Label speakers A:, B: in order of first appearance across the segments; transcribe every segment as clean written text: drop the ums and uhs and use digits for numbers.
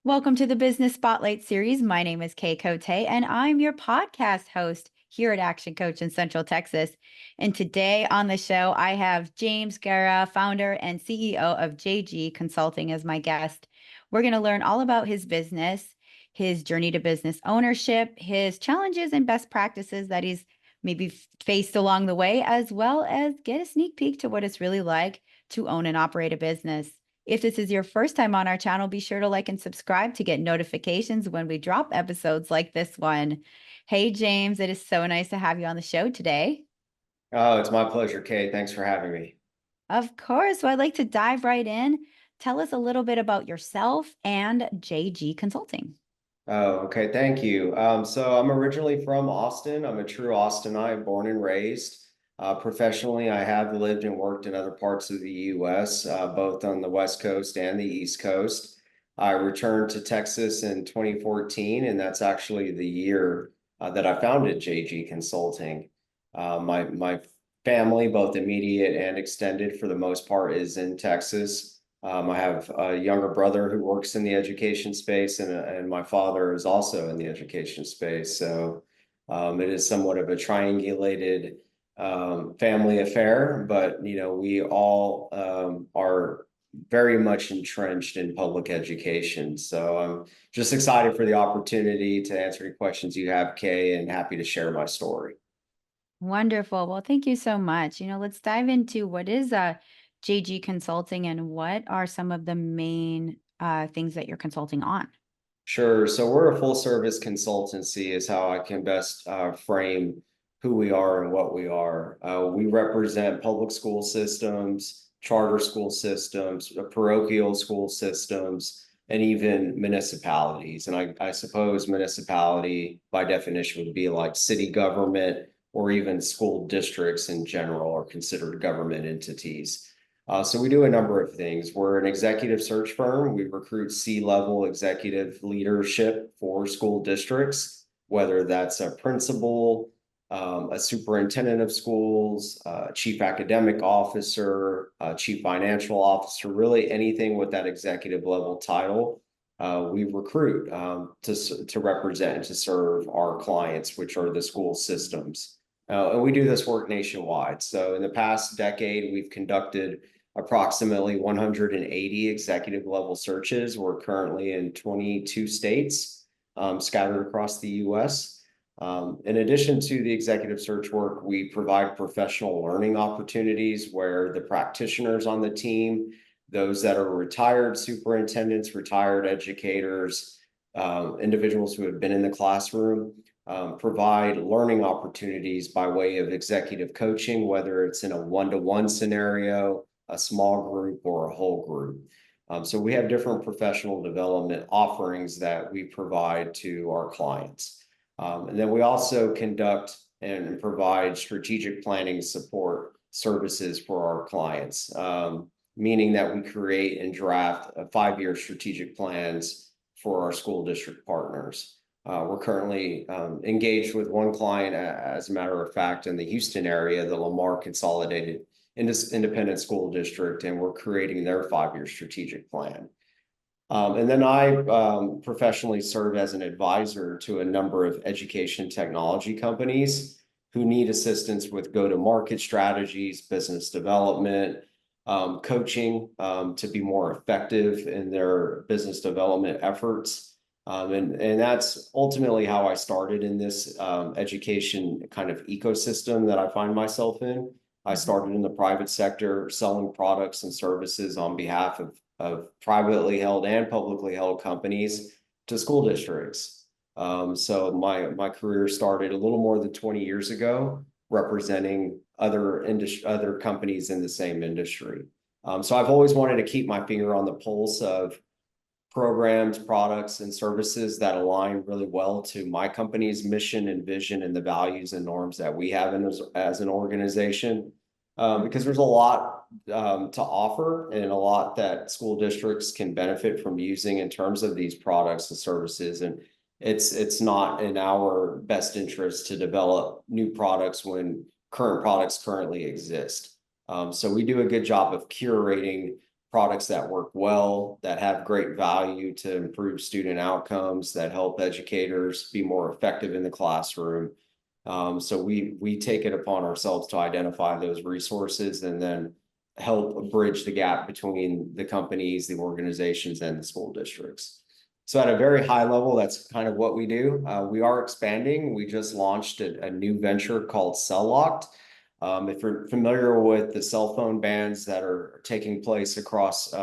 A: Welcome to the Business Spotlight series. My name is Kay Cote, and I'm your podcast host here at Action Coach in Central Texas. And today on the show, I have James Guerra, founder and CEO of JG Consulting, as my guest. We're going to learn all about his business, his journey to business ownership, his challenges and best practices that he's maybe faced along the way, as well as get a sneak peek to what it's really like to own and operate a business. If this is your first time on our channel, be sure to like and subscribe to get notifications when we drop episodes like this one. Hey, James, it is so nice to have you on the show today.
B: Oh, it's my pleasure, Kay. Thanks for having me.
A: Of course. So I'd like to dive right in. Tell us a little bit about yourself and JG Consulting.
B: Oh, okay. Thank you. So I'm originally from Austin. I'm a true Austinite, born and raised. Professionally, I have lived and worked in other parts of the U.S., both on the West Coast and the East Coast. I returned to Texas in 2014, and that's actually the year that I founded JG Consulting. My family, both immediate and extended, for the most part, is in Texas. I have a younger brother who works in the education space, and my father is also in the education space. So it is somewhat of a triangulated family affair, but we all are very much entrenched in public education. So I'm just excited for the opportunity to answer any questions you have, Kay, and happy to share my story.
A: Wonderful. Well, thank you so much. Let's dive into what is JG Consulting and what are some of the main things that you're consulting on.
B: Sure. So we're a full service consultancy is how I can best frame who we are and what we are. We represent public school systems, charter school systems, parochial school systems, and even municipalities. And I suppose municipality by definition would be like city government or even school districts in general are considered government entities. So we do a number of things. We're an executive search firm. We recruit C-level executive leadership for school districts, whether that's a principal, a superintendent of schools, a chief academic officer, a chief financial officer, really anything with that executive level title. We recruit to represent, to serve our clients, which are the school systems. And we do this work nationwide. So in the past decade, we've conducted approximately 180 executive level searches. We're currently in 22 states, scattered across the US. In addition to the executive search work, we provide professional learning opportunities where the practitioners on the team, those that are retired superintendents, retired educators, individuals who have been in the classroom, provide learning opportunities by way of executive coaching, whether it's in a one-to-one scenario, a small group, or a whole group. So we have different professional development offerings that we provide to our clients. And then we also conduct and provide strategic planning support services for our clients, meaning that we create and draft 5-year strategic plans for our school district partners. We're currently engaged with one client, as a matter of fact, in the Houston area, the Lamar Consolidated Independent School District, and we're creating their 5-year strategic plan. And then I professionally serve as an advisor to a number of education technology companies who need assistance with go-to-market strategies, business development, coaching to be more effective in their business development efforts. And that's ultimately how I started in this education kind of ecosystem that I find myself in. I started in the private sector selling products and services on behalf of privately held and publicly held companies to school districts. So my career started a little more than 20 years ago, representing other companies in the same industry. So I've always wanted to keep my finger on the pulse of programs, products, and services that align really well to my company's mission and vision and the values and norms that we have as an organization. Because there's a lot to offer and a lot that school districts can benefit from using in terms of these products and services. And it's not in our best interest to develop new products when current products currently exist. So we do a good job of curating products that work well, that have great value to improve student outcomes, that help educators be more effective in the classroom. So we take it upon ourselves to identify those resources and then help bridge the gap between the companies, the organizations, and the school districts. So at a very high level, that's kind of what we do. We are expanding. We just launched a new venture called Cell Locked. If you're familiar with the cell phone bans that are taking place across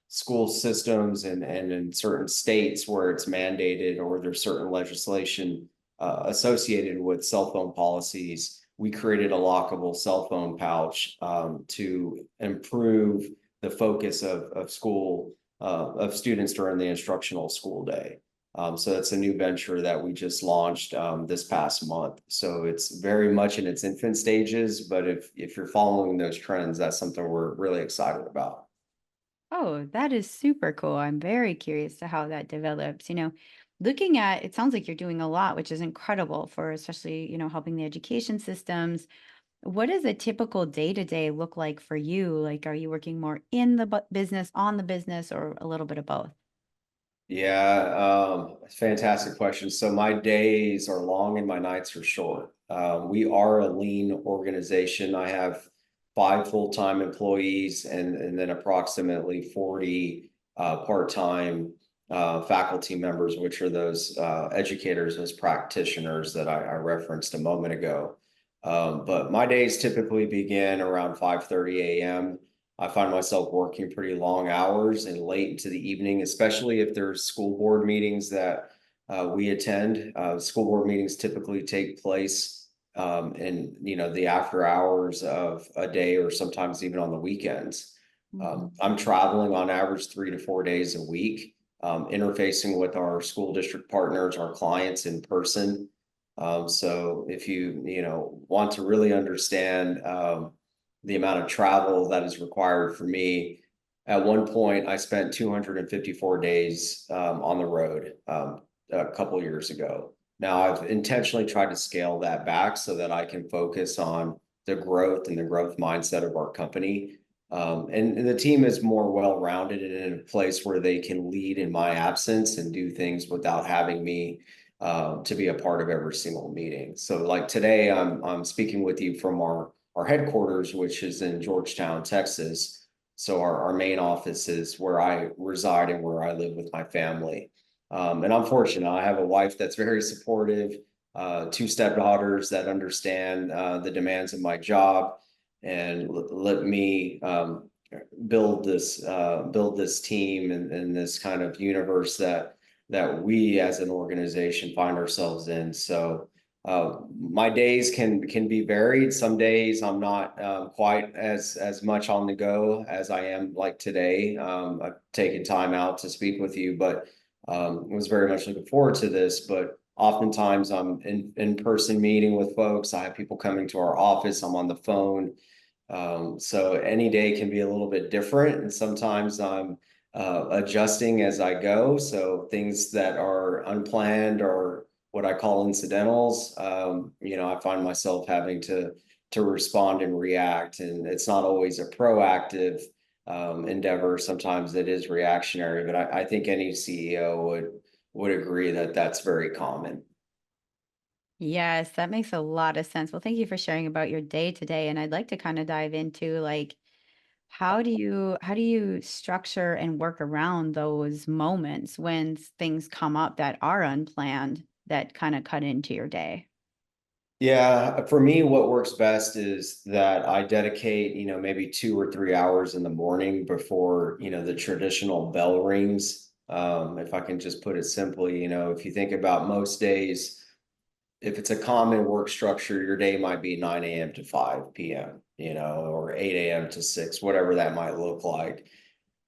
B: school systems and in certain states where it's mandated or there's certain legislation associated with cell phone policies, we created a lockable cell phone pouch to improve the focus of school of students during the instructional school day. So that's a new venture that we just launched this past month. So it's very much in its infant stages, but if you're following those trends, that's something we're really excited about.
A: Oh, that is super cool. I'm very curious to how that develops. Looking at it sounds like you're doing a lot, which is incredible for especially, helping the education systems. What does a typical day to day look like for you? Like, are you working more in the business, on the business, or a little bit of both?
B: Yeah, fantastic question. So my days are long and my nights are short. We are a lean organization. I have 5 full-time employees and then approximately 40 part-time faculty members, which are those educators, those practitioners that I referenced a moment ago. But my days typically begin around 5:30 a.m. I find myself working pretty long hours and late into the evening, especially if there's school board meetings that we attend. School board meetings typically take place in the after hours of a day or sometimes even on the weekends.
A: Mhm.
B: I'm traveling on average 3 to 4 days a week, interfacing with our school district partners, our clients in person. So if you want to really understand the amount of travel that is required for me. At one point, I spent 254 days on the road a couple years ago. Now, I've intentionally tried to scale that back so that I can focus on the growth and the growth mindset of our company. And the team is more well-rounded and in a place where they can lead in my absence and do things without having me to be a part of every single meeting. So like today, I'm speaking with you from our headquarters, which is in Georgetown, Texas. So our main office is where I reside and where I live with my family. And I'm fortunate. I have a wife that's very supportive, 2 stepdaughters that understand the demands of my job and let me build this team and this kind of universe that we as an organization find ourselves in. So my days can be varied. Some days I'm not quite as much on the go as I am like today. I've taken time out to speak with you, but was very much looking forward to this. But oftentimes I'm in person meeting with folks. I have people coming to our office. I'm on the phone. So any day can be a little bit different, and sometimes I'm adjusting as I go. So things that are unplanned or what I call incidentals, I find myself having to respond and react, and it's not always a proactive endeavor. Sometimes it is reactionary, but I think any CEO would agree that that's very common.
A: Yes, that makes a lot of sense. Well, thank you for sharing about your day today. And I'd like to kind of dive into like how do you structure and work around those moments when things come up that are unplanned that kind of cut into your day?
B: Yeah, for me, what works best is that I dedicate, maybe 2 or 3 hours in the morning before, the traditional bell rings. If I can just put it simply, if you think about most days, if it's a common work structure, your day might be 9 a.m. to 5 p.m., or 8 a.m. to 6, whatever that might look like.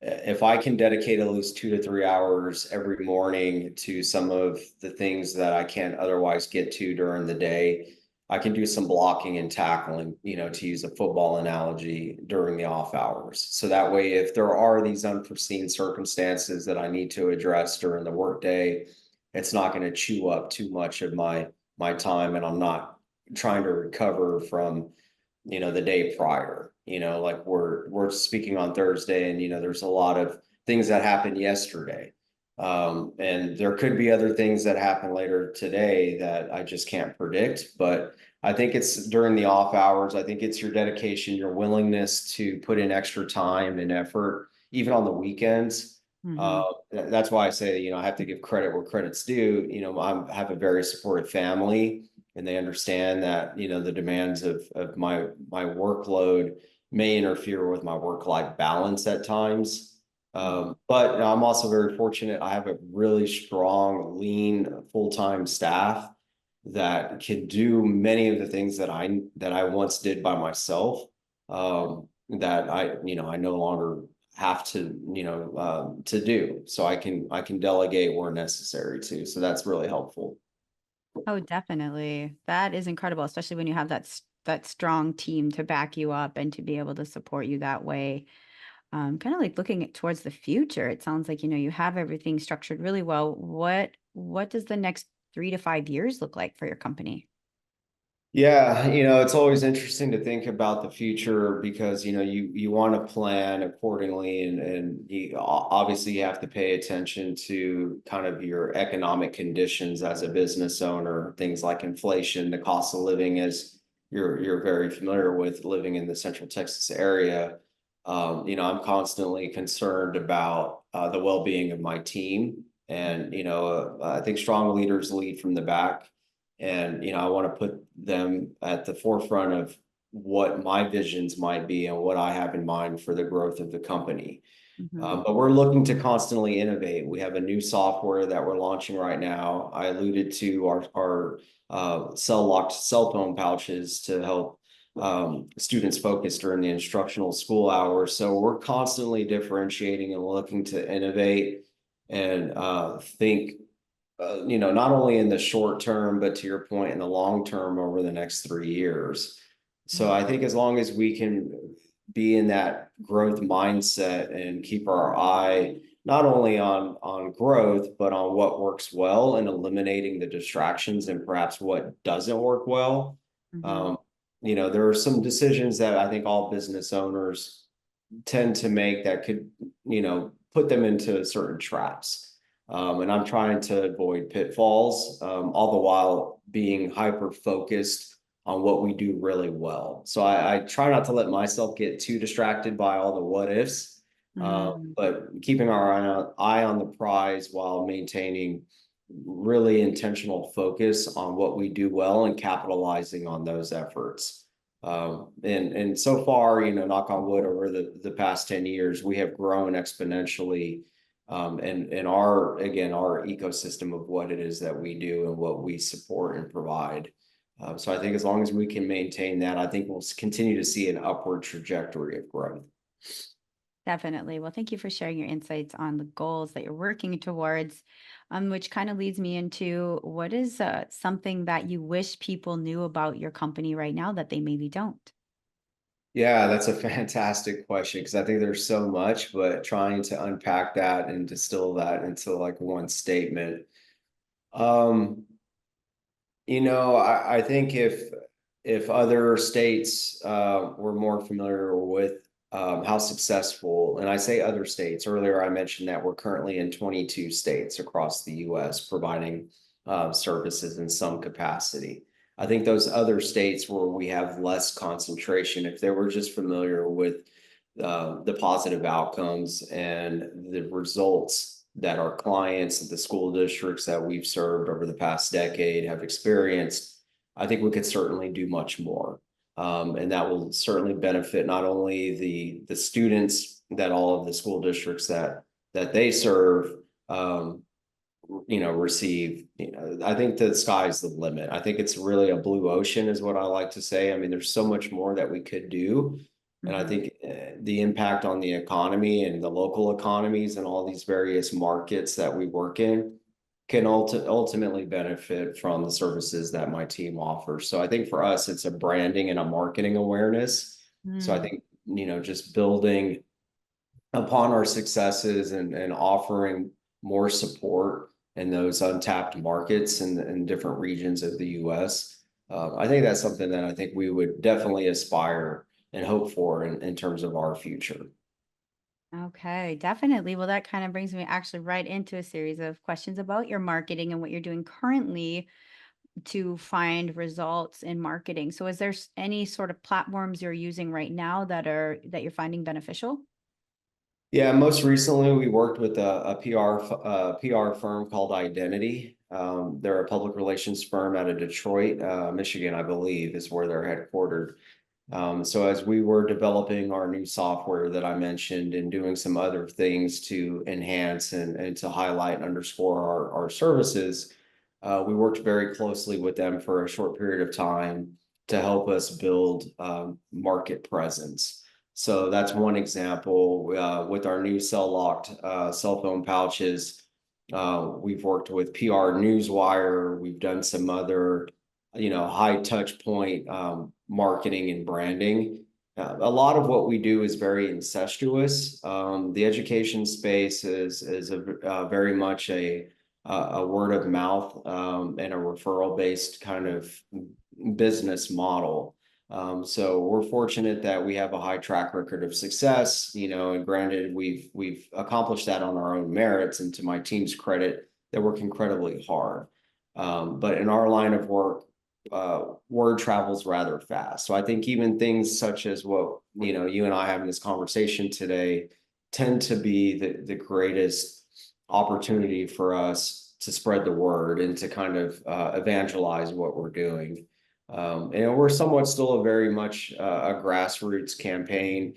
B: If I can dedicate at least 2 to 3 hours every morning to some of the things that I can't otherwise get to during the day, I can do some blocking and tackling, to use a football analogy during the off hours. So that way, if there are these unforeseen circumstances that I need to address during the workday, it's not going to chew up too much of my time, and I'm not trying to recover from the day prior. like we're speaking on Thursday, and there's a lot of things that happened yesterday. And there could be other things that happen later today that I just can't predict. But I think it's during the off hours. I think it's your dedication, your willingness to put in extra time and effort, even on the weekends.
A: Hmm.
B: That's why I say, I have to give credit where credit's due. I have a very supportive family, and they understand that, the demands of my workload may interfere with my work-life balance at times. But I'm also very fortunate. I have a really strong, lean, full-time staff that can do many of the things that I once did by myself. That I no longer have to do. So I can delegate where necessary too. So that's really helpful.
A: Oh, definitely. That is incredible, especially when you have that strong team to back you up and to be able to support you that way. Kind of like looking towards the future. It sounds like, you have everything structured really well. What does the next 3 to 5 years look like for your company?
B: Yeah, it's always interesting to think about the future because you want to plan accordingly, and obviously you have to pay attention to kind of your economic conditions as a business owner, things like inflation, the cost of living, as you're very familiar with living in the Central Texas area. I'm constantly concerned about the well-being of my team, and I think strong leaders lead from the back. And I want to put them at the forefront of what my visions might be and what I have in mind for the growth of the company.
A: Hmm.
B: But we're looking to constantly innovate. We have a new software that we're launching right now. I alluded to our cell locked cell phone pouches to help students focus during the instructional school hours. So we're constantly differentiating and looking to innovate and think not only in the short term, but to your point, in the long term over the next 3 years. So I think as long as we can be in that growth mindset and keep our eye not only on growth, but on what works well and eliminating the distractions and perhaps what doesn't work well.
A: Hmm.
B: Um, there are some decisions that I think all business owners tend to make that could, put them into certain traps. And I'm trying to avoid pitfalls, all the while being hyper focused on what we do really well. So I try not to let myself get too distracted by all the what ifs,
A: Hmm.
B: but keeping our eye on the prize while maintaining really intentional focus on what we do well and capitalizing on those efforts. And so far, knock on wood, over the past 10 years, we have grown exponentially. And our ecosystem of what it is that we do and what we support and provide. So I think as long as we can maintain that, I think we'll continue to see an upward trajectory of growth.
A: Definitely. Well, thank you for sharing your insights on the goals that you're working towards, which kind of leads me into what is something that you wish people knew about your company right now that they maybe don't?
B: Yeah, that's a fantastic question because I think there's so much, but trying to unpack that and distill that into like one statement. Um, I think if other states were more familiar with how successful, and I say other states, earlier I mentioned that we're currently in 22 states across the US providing services in some capacity. I think those other states where we have less concentration, if they were just familiar with the positive outcomes and the results that our clients, the school districts that we've served over the past decade have experienced, I think we could certainly do much more. And that will certainly benefit not only the students that all of the school districts that they serve, receive. I think the sky's the limit. I think it's really a blue ocean, is what I like to say. I mean, there's so much more that we could do. And I
A: Hmm.
B: think the impact on the economy and the local economies and all these various markets that we work in can ultimately benefit from the services that my team offers. So I think for us, it's a branding and a marketing awareness. So I
A: Mm.
B: think, just building upon our successes and offering more support in those untapped markets in different regions of the US. I think that's something that I think we would definitely aspire and hope for in terms of our future.
A: Okay, definitely. Well, that kind of brings me actually right into a series of questions about your marketing and what you're doing currently to find results in marketing. So is there any sort of platforms you're using right now that you're finding beneficial?
B: Yeah, most recently we worked with a PR firm called Identity. They're a public relations firm out of Detroit, Michigan, I believe, is where they're headquartered. So as we were developing our new software that I mentioned and doing some other things to enhance and to highlight and underscore our services, we worked very closely with them for a short period of time to help us build market presence. So that's one example. With our new cell locked cell phone pouches, we've worked with PR Newswire. We've done some other, high touch point marketing and branding. A lot of what we do is very incestuous. The education space is very much a word of mouth and a referral based kind of business model. So we're fortunate that we have a high track record of success, and granted, we've accomplished that on our own merits, and to my team's credit, they work incredibly hard. But in our line of work, word travels rather fast. So I think even things such as what you and I having this conversation today tend to be the greatest opportunity for us to spread the word and to kind of evangelize what we're doing. And we're somewhat still a very much a grassroots campaign.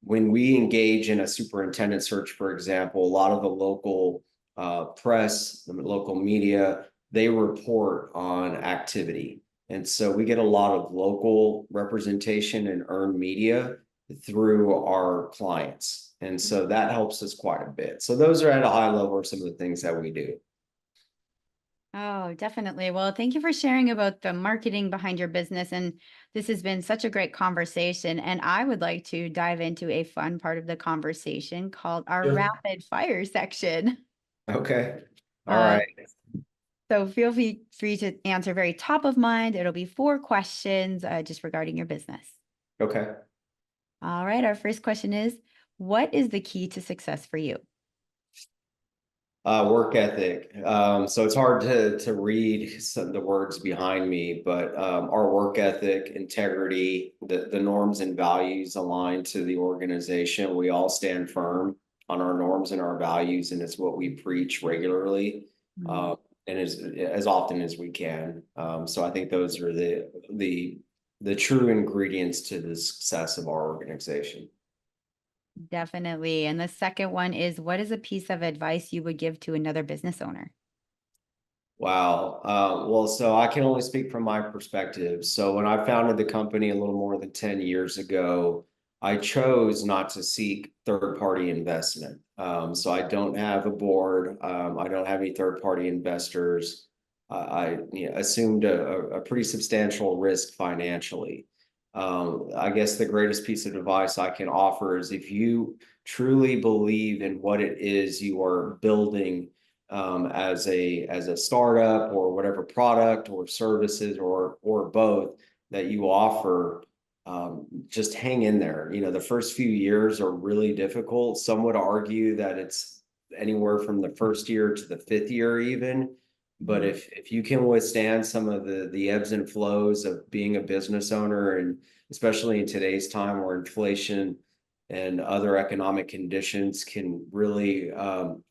B: When we engage in a superintendent search, for example, a lot of the local press, the local media, they report on activity. And so we get a lot of local representation and earned media through our clients. And so that helps us quite a bit. So those are at a high level are some of the things that we do.
A: Oh, definitely. Well, thank you for sharing about the marketing behind your business. And this has been such a great conversation. And I would like to dive into a fun part of the conversation called our
B: Sure.
A: rapid fire section.
B: Okay. All
A: Uh,
B: right.
A: so feel free to answer very top of mind. It'll be 4 questions just regarding your business.
B: Okay.
A: All right. Our first question is, what is the key to success for you?
B: Work ethic. So it's hard to read some the words behind me, but our work ethic, integrity, the norms and values aligned to the organization. We all stand firm on our norms and our values, and it's what we preach regularly,
A: Mm,
B: uh, and as often as we can. So I think those are the true ingredients to the success of our organization.
A: definitely. And the second one is, what is a piece of advice you would give to another business owner?
B: Wow. Well, so I can only speak from my perspective. So when I founded the company a little more than 10 years ago, I chose not to seek third-party investment. So I don't have a board. I don't have any third-party investors. I assumed a pretty substantial risk financially. I guess the greatest piece of advice I can offer is if you truly believe in what it is you are building as a startup or whatever product or services or both that you offer, just hang in there. The first few years are really difficult. Some would argue that it's anywhere from the first year to the fifth year even. But
A: Mm,
B: if you can withstand some of the ebbs and flows of being a business owner, and especially in today's time where inflation and other economic conditions can really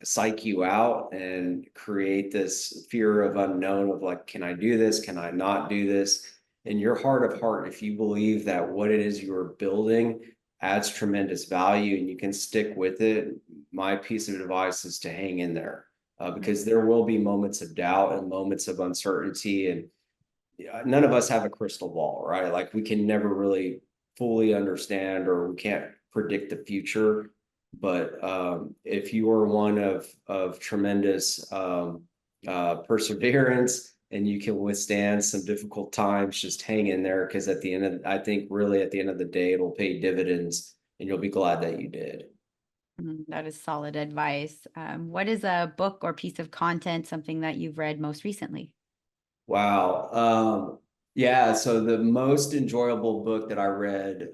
B: psych you out and create this fear of unknown of like, can I do this? Can I not do this? In your heart of heart, if you believe that what it is you're building adds tremendous value and you can stick with it, my piece of advice is to hang in there
A: mm,
B: because there will be moments of doubt and moments of uncertainty. And none of us have a crystal ball, right? Like we can never really fully understand or we can't predict the future. But if you are one of tremendous perseverance and you can withstand some difficult times, just hang in there because at the end of I think really at the end of the day it'll pay dividends and you'll be glad that you did.
A: that is solid advice. What is a book or piece of content, something that you've read most recently?
B: Wow. Yeah, so the most enjoyable book that I read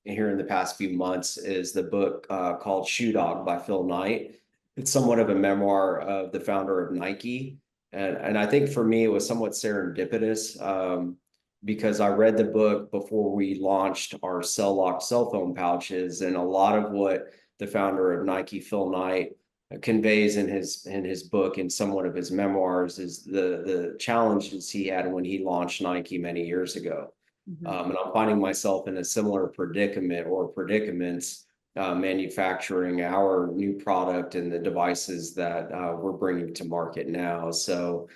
B: here in the past few months is the book called Shoe Dog by Phil Knight. It's somewhat of a memoir of the founder of Nike. And I think for me, it was somewhat serendipitous because I read the book before we launched our cell lock cell phone pouches. And a lot of what the founder of Nike, Phil Knight, conveys in his book and somewhat of his memoirs is the challenges he had when he launched Nike many years ago.
A: Mhm.
B: And I'm finding myself in a similar predicament or predicaments manufacturing our new product and the devices that we're bringing to market now. So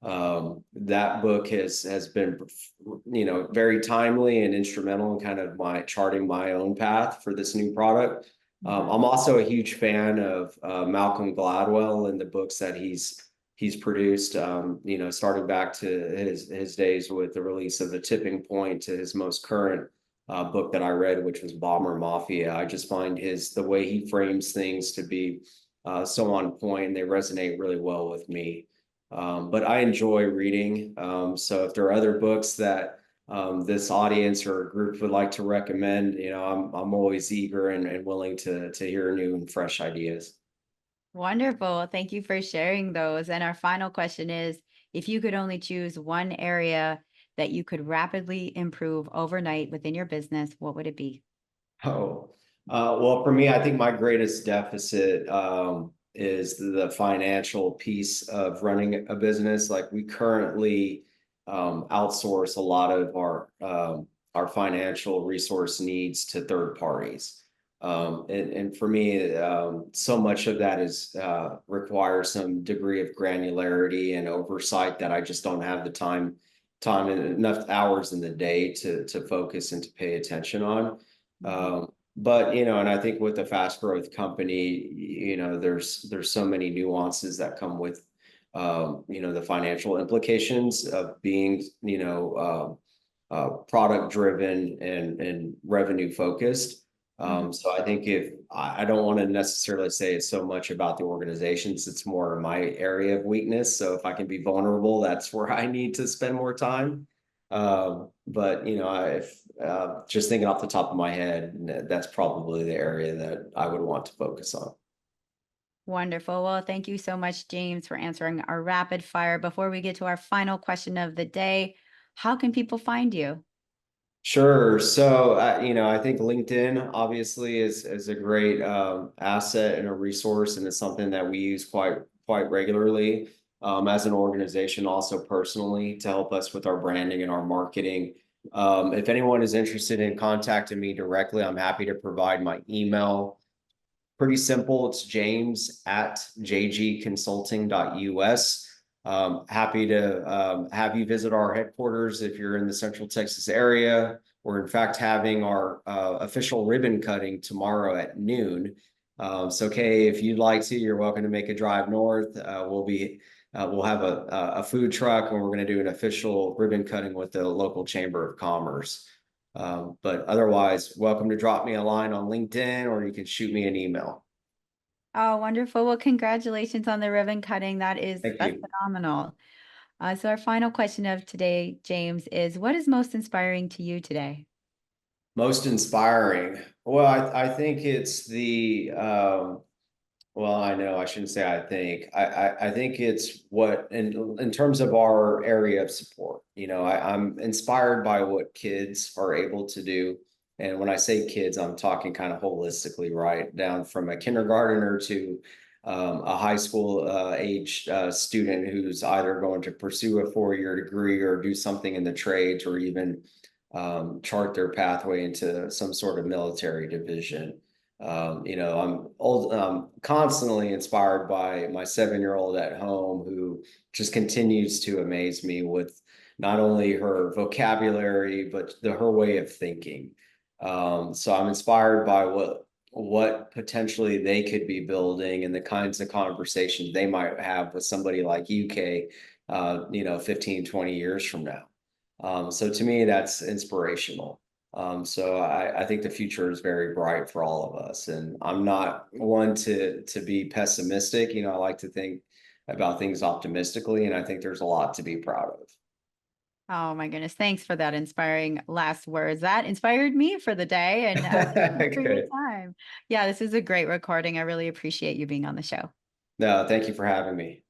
B: that book has been, very timely and instrumental in kind of my charting my own path for this new product.
A: Mhm.
B: I'm also a huge fan of Malcolm Gladwell and the books that he's produced. Starting back to his days with the release of The Tipping Point to his most current book that I read, which was Bomber Mafia. I just find the way he frames things to be so on point. They resonate really well with me. But I enjoy reading. So if there are other books that this audience or group would like to recommend, I'm always eager and willing to hear new and fresh ideas.
A: Wonderful. Thank you for sharing those. And our final question is, if you could only choose one area that you could rapidly improve overnight within your business, what would it be?
B: Oh, well, for me, I think my greatest deficit is the financial piece of running a business. Like we currently outsource a lot of our financial resource needs to third parties. And for me, so much of that is requires some degree of granularity and oversight that I just don't have the time and enough hours in the day to focus and to pay attention on.
A: Mhm.
B: But and I think with a fast growth company, there's so many nuances that come with the financial implications of being, product driven and revenue focused.
A: Mhm.
B: So I think if I don't want to necessarily say it's so much about the organizations, it's more my area of weakness. So if I can be vulnerable, that's where I need to spend more time. But if just thinking off the top of my head, that's probably the area that I would want to focus on.
A: Wonderful. Well, thank you so much, James, for answering our rapid fire. Before we get to our final question of the day, how can people find you?
B: Sure. So, I think LinkedIn obviously is a great asset and a resource, and it's something that we use quite regularly as an organization, also personally, to help us with our branding and our marketing. If anyone is interested in contacting me directly, I'm happy to provide my email. Pretty simple. It's James at jgconsulting.us. Happy to have you visit our headquarters if you're in the Central Texas area. We're in fact having our official ribbon cutting tomorrow at noon. So, Kay, if you'd like to, you're welcome to make a drive north. We'll have a food truck, and we're going to do an official ribbon cutting with the local Chamber of Commerce. But otherwise, welcome to drop me a line on LinkedIn or you can shoot me an email.
A: Oh, wonderful. Well, congratulations on the ribbon cutting.
B: Thank
A: That's
B: you.
A: phenomenal. So our final question of today, James, is what is most inspiring to you today?
B: Most inspiring. Well, I think it's well, I know I shouldn't say I think. I think it's what in terms of our area of support. I'm inspired by what kids are able to do. And when I say kids, I'm talking kind of holistically, right? Down from a kindergartner to a high school age student who's either going to pursue a 4-year degree or do something in the trades or even chart their pathway into some sort of military division. I'm constantly inspired by my 7-year-old at home who just continues to amaze me with not only her vocabulary, but her way of thinking. So I'm inspired by what potentially they could be building and the kinds of conversations they might have with somebody like UK, 15, 20 years from now. So to me, that's inspirational. So I think the future is very bright for all of us. And I'm not one to be pessimistic. I like to think about things optimistically, and I think there's a lot to be proud of.
A: Oh my goodness. Thanks for that inspiring last words. That inspired me for the day. And thank you for your
B: Good.
A: time. Yeah, this is a great recording. I really appreciate you being on the show.
B: No, thank you for having me.